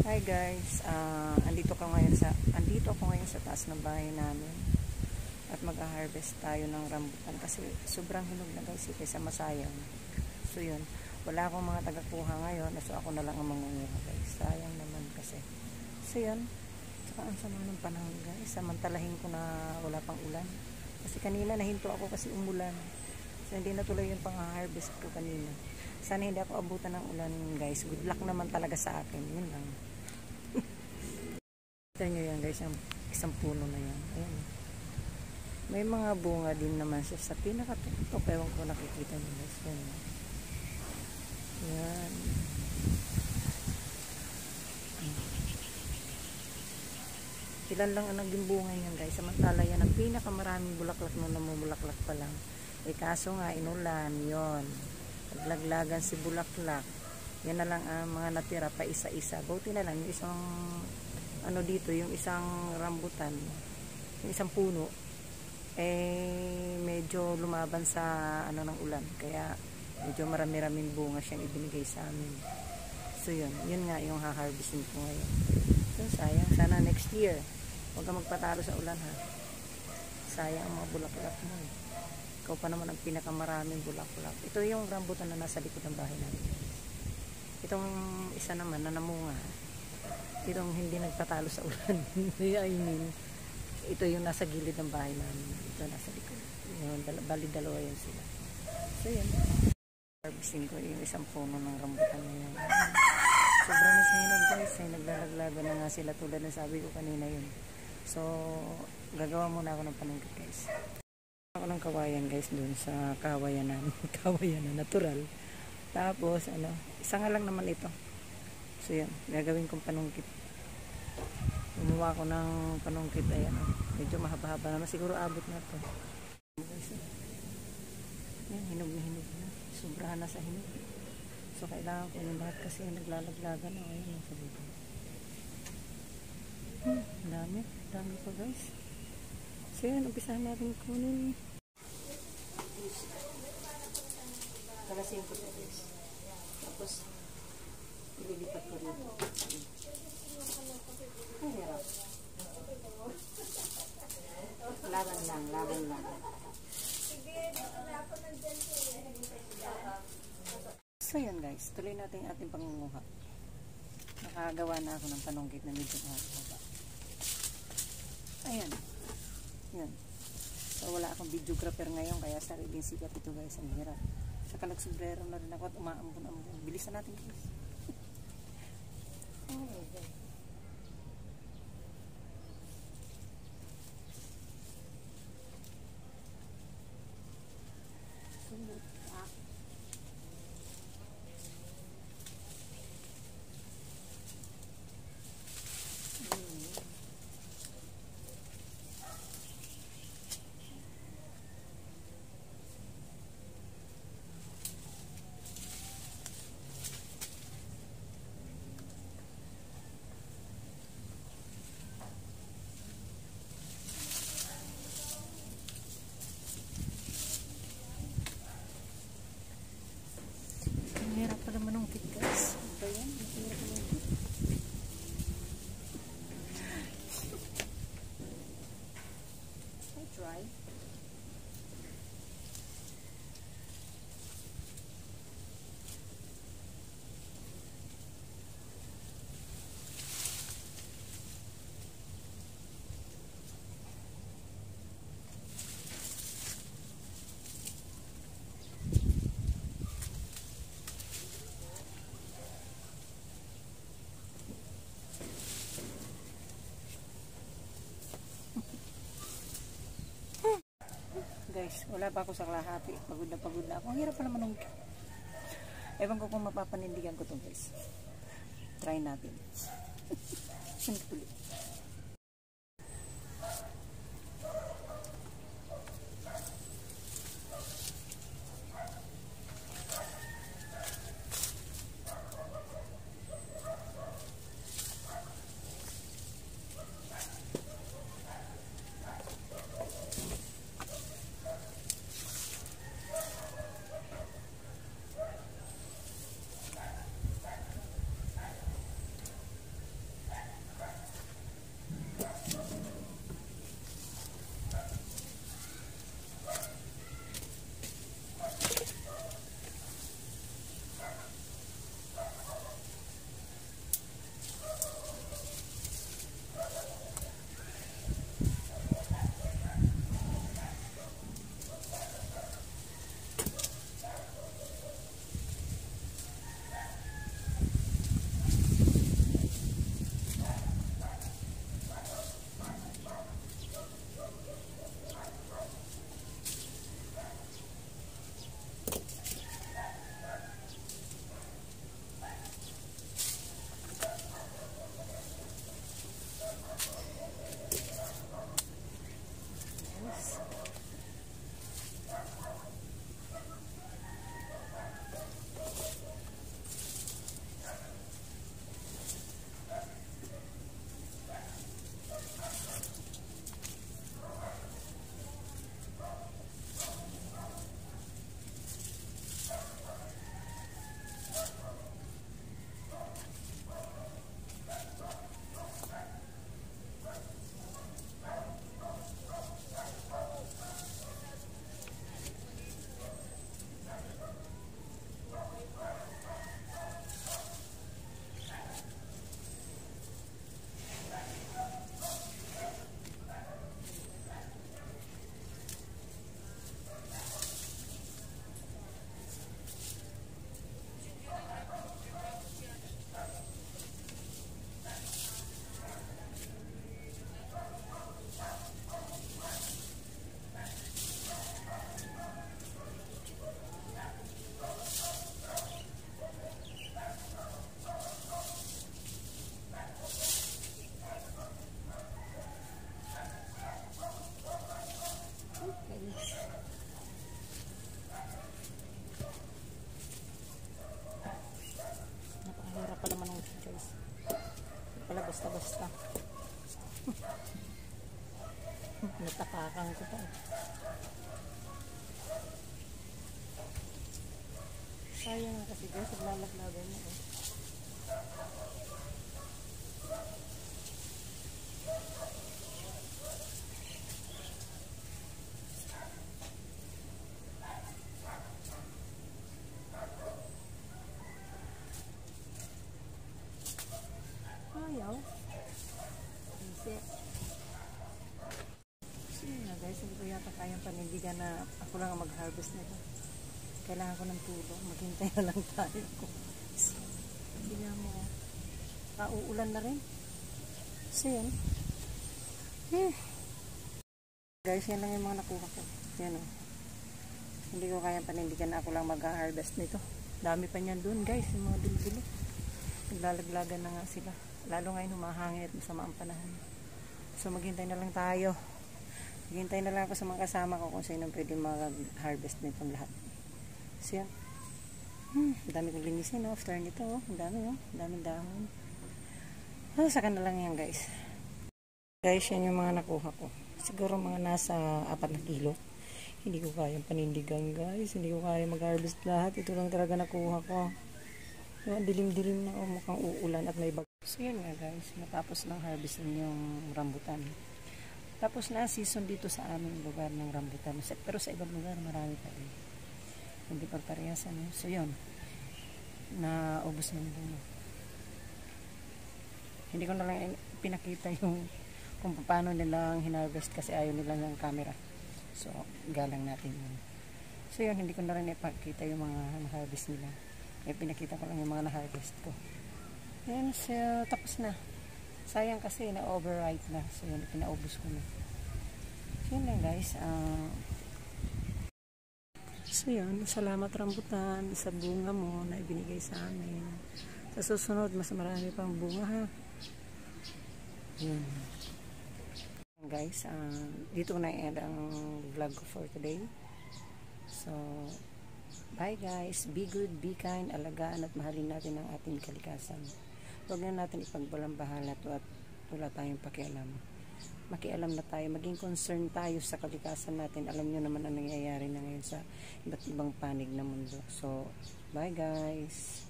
Hi guys, andito ako ngayon sa taas ng bahay namin at mag-harvest tayo ng rambutan kasi sobrang hinog na guys kaysa masayang. So yun, wala akong mga tagakuha ngayon, so ako na lang ang mangunguha guys. Sayang naman kasi. So yun, saka ang sama ng panahon guys, samantalahin ko na wala pang ulan. Kasi kanina nahinto ako kasi umulan. So hindi na tuloy yung pang-harvest ko kanina. Sana hindi ako abutan ng ulan guys. Good luck naman talaga sa akin. Yun lang. Kita nyo yan guys, yung isang puno na yan. Ayan. May mga bunga din naman siya sa pinakatuktok. Ewan ko nakikita nyo guys. Ayan. Ayan. Ilan lang ang naging bunga yan guys. Samantala yan ang pinakamaraming bulaklak na namumulaklak pa lang. Eh kaso nga inulan yon. Naglaglagan si bulaklak. Yan na lang ang mga natira pa isa-isa. Buti na lang yung isang dito, yung isang rambutan, yung isang puno medyo lumaban sa ng ulan. Kaya medyo marami-raming bunga siyang ibinigay sa amin. So yun nga yung ha-harvestin ko ngayon. So sayang, sana next year huwag ka magpatalo sa ulan ha. Sayang ang mga bulaklak mo eh. Ikaw pa naman ang pinakamaraming bulaklak. Ito yung rambutan na nasa likod ng bahay namin. Itong isa naman na namunga, itong hindi nagtatalo sa ulan. I mean, ito yung nasa gilid ng bahay namin. Ito nasa likod. Bali dalawa yan sila. So yun, harvesting ko yung isang puno ng rambutan na yan. Sobrang na sa hinog guys. Ay naglalaglagan na nga sila tulad na sabi ko kanina yun. So gagawa muna ako ng panungkit guys. Ako ng kawayan guys dun sa kawayan namin. Kawayan na natural. Tapos isa nga lang naman ito. So yan, gagawin kong panungkit. Gumawa ko ng panungkit. Ayan, medyo mahaba-haba naman. Siguro abot na to. Yan, hinog na hinog na. Sobrahan na sa hinog. So kailangan ko yung lahat kasi naglalaglagan. Ayan, sa dito. Dami pa guys. So yan, umpisahan natin kunin. Kalasin ko guys. Tapos ililipat ko rin. Ang hirap. Laban lang. So yan guys, tuloy natin yung ating pangunguha. Nakagawa na ako ng panungkit na medyo mahaba. Ayan. Yan. So wala akong videographer ngayon, kaya sariling sikat ito guys. Ang hirap. Saka nagsombrero na rin ako at umaambon-ambon. Bilisan natin guys. Oh my God. Hirap pala manungkit guys. Ano ba yan? Hirap manungkit. I try. Guys, wala pa ako sa kalahati. Pagod na ako. Ang hirap pala manungkit. Ewan ko kung mapapanindigan ko to guys. Try natin. Simple. guys. Wala basta-basta. Natapakan ko pa. Sayang nga kasi guys, naglalaglagan mo. Ayaw. Kasi yun nga guys, hindi ko yata kayang panindigan na ako lang ang mag-harvest nito. Kailangan ko ng tulong. Maghintay na lang tayo. Hindi nga mo. Uulan na rin. So yan. Guys, yan lang yung mga nakuha ko. Yan o. Hindi ko kayang panindigan na ako lang mag-harvest nito. Dami pa niyan dun guys. Yung mga dilo-dilo. Naglalaglagan na nga sila. Lalo ngayon humahangin at masama ang panahon. So maghintay na lang tayo. Maghintay na lang ako sa mga kasama ko kung sino pwede mag-harvest nitong lahat. So yan. Dami kong linisin after nito. Ang dami Ang daming dahon. Saka na lang yan guys. Guys, yan yung mga nakuha ko. Siguro mga nasa 4 na kilo. Hindi ko kayang panindigan guys. Hindi ko kaya mag-harvest lahat. Ito lang talaga nakuha ko. Dilim-dilim na mukhang uulan at may bag. So yun nga guys, natapos ng harvest yung rambutan. Tapos na season dito sa aming lugar ng rambutan. Pero sa ibang lugar marami pa rin. Hindi pa parehas ano. So yun, naubos na nila. Hindi ko na lang pinakita yung kung paano nilang hinarvest kasi ayaw nila ng camera. So galang natin yun. So yun, hindi ko na rin ipakita yung mga na-harvest nila. Pinakita ko lang yung mga na-harvest ko. Ayan, so, tapos na. Sayang kasi na-overripe na. So yun, pinaubos ko na. So yun lang guys. So yun, salamat rambutan sa bunga mo na ibinigay sa amin. Sa susunod, mas marami pang bunga ha. Yun. Guys, dito na i-end ang vlog ko for today. So, bye guys. Be good, be kind, alagaan at mahalin natin ang ating kalikasan. Huwag na natin ipagbalambahala at wala tayong pakialam. Makialam na tayo, maging concern tayo sa kalikasan natin. Alam nyo naman ang nangyayari na ngayon sa iba't ibang panig na mundo. So, bye guys!